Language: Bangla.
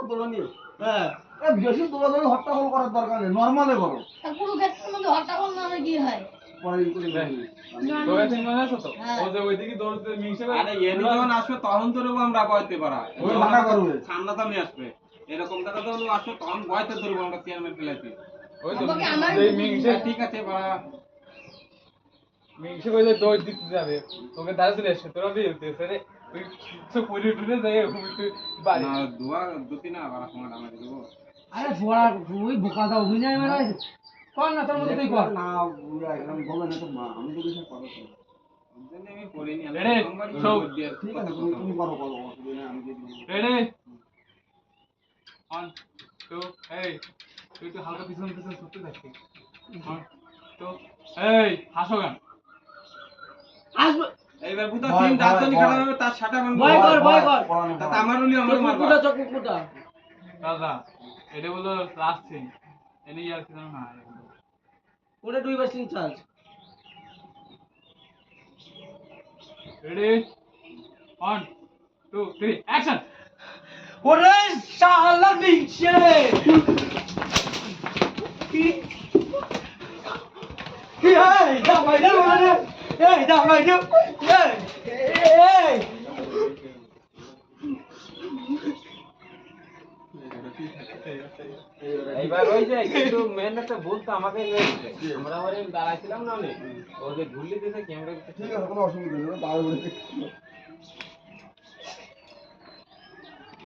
দৌড়ানি হ্যাঁ বেশি দৌড়াদৌড়ি হট্টাগোল করার দরকার নেই নর্মালে করো পুরো ক্ষেত্রের মধ্যে হট্টাগোল না হলে কি হয় পরে ই করে তোরা তিন মনে আছো তো ও যে ওইদিকে দৌড়তে মিশে আরে এনি যখন আসবে তখন তো আমরা বয়তে পারা ওই ভাড়া করবে সামনা তো নিয়ে আসবে এরকম টাকা তো আসবে তখন বয়তে ধরবো আমরা চেয়ারম্যান ফেলাইছি ওই তো আমাকে আমার এই মিংসে ঠিক আছে বাড়া মিংসে কই যে দৌড় দিতে যাবে তোকে দাঁড়া চলে আসে তোরা বিয়ে হতেছে রে তুই তো পুরি টুরে যায় তুই বাড়ি না দুয়া দুতি না বাড়া সময় আমরা দেব আরে বড়া ওই বোকা দাও বুঝাই মানে কোন না তোর মধ্যে তুই কর না বুড়া একদম বলে না তো মা আমি তো কিছু করব না আমি করিনি রেডি সব ঠিক আছে তুমি করো করো অসুবিধা নেই আমি দিয়ে দিবো রেডি 1 2 এই তুই তো হালকা পিছন পিছন ছুটতে থাকিস 1 2 এই হাসো গান আসবে এইবার বুতা তিন দাঁতনি কাটা হবে তার ছাটা ভাঙবো ভয় কর তাতে আমার উনি আমার মারবা চকুকুটা দাদা এটা হলো লাস্ট সিন এনে আর কিছু না ওটা 2 সিন চার্জ রেডি 1 2 3 অ্যাকশন ওরে শালা নিচে কি এই দা বাইরে মানে এই দা বাইরে এই এইবার ওই যে কিন্তু মেহনতে বলতো আমাকে আমরা ওরে দাঁড়াইছিলাম না অনেক ও যে ঘুরলি দিতে ক্যামেরা ঠিক আছে কোনো অসুবিধা নেই তাহলে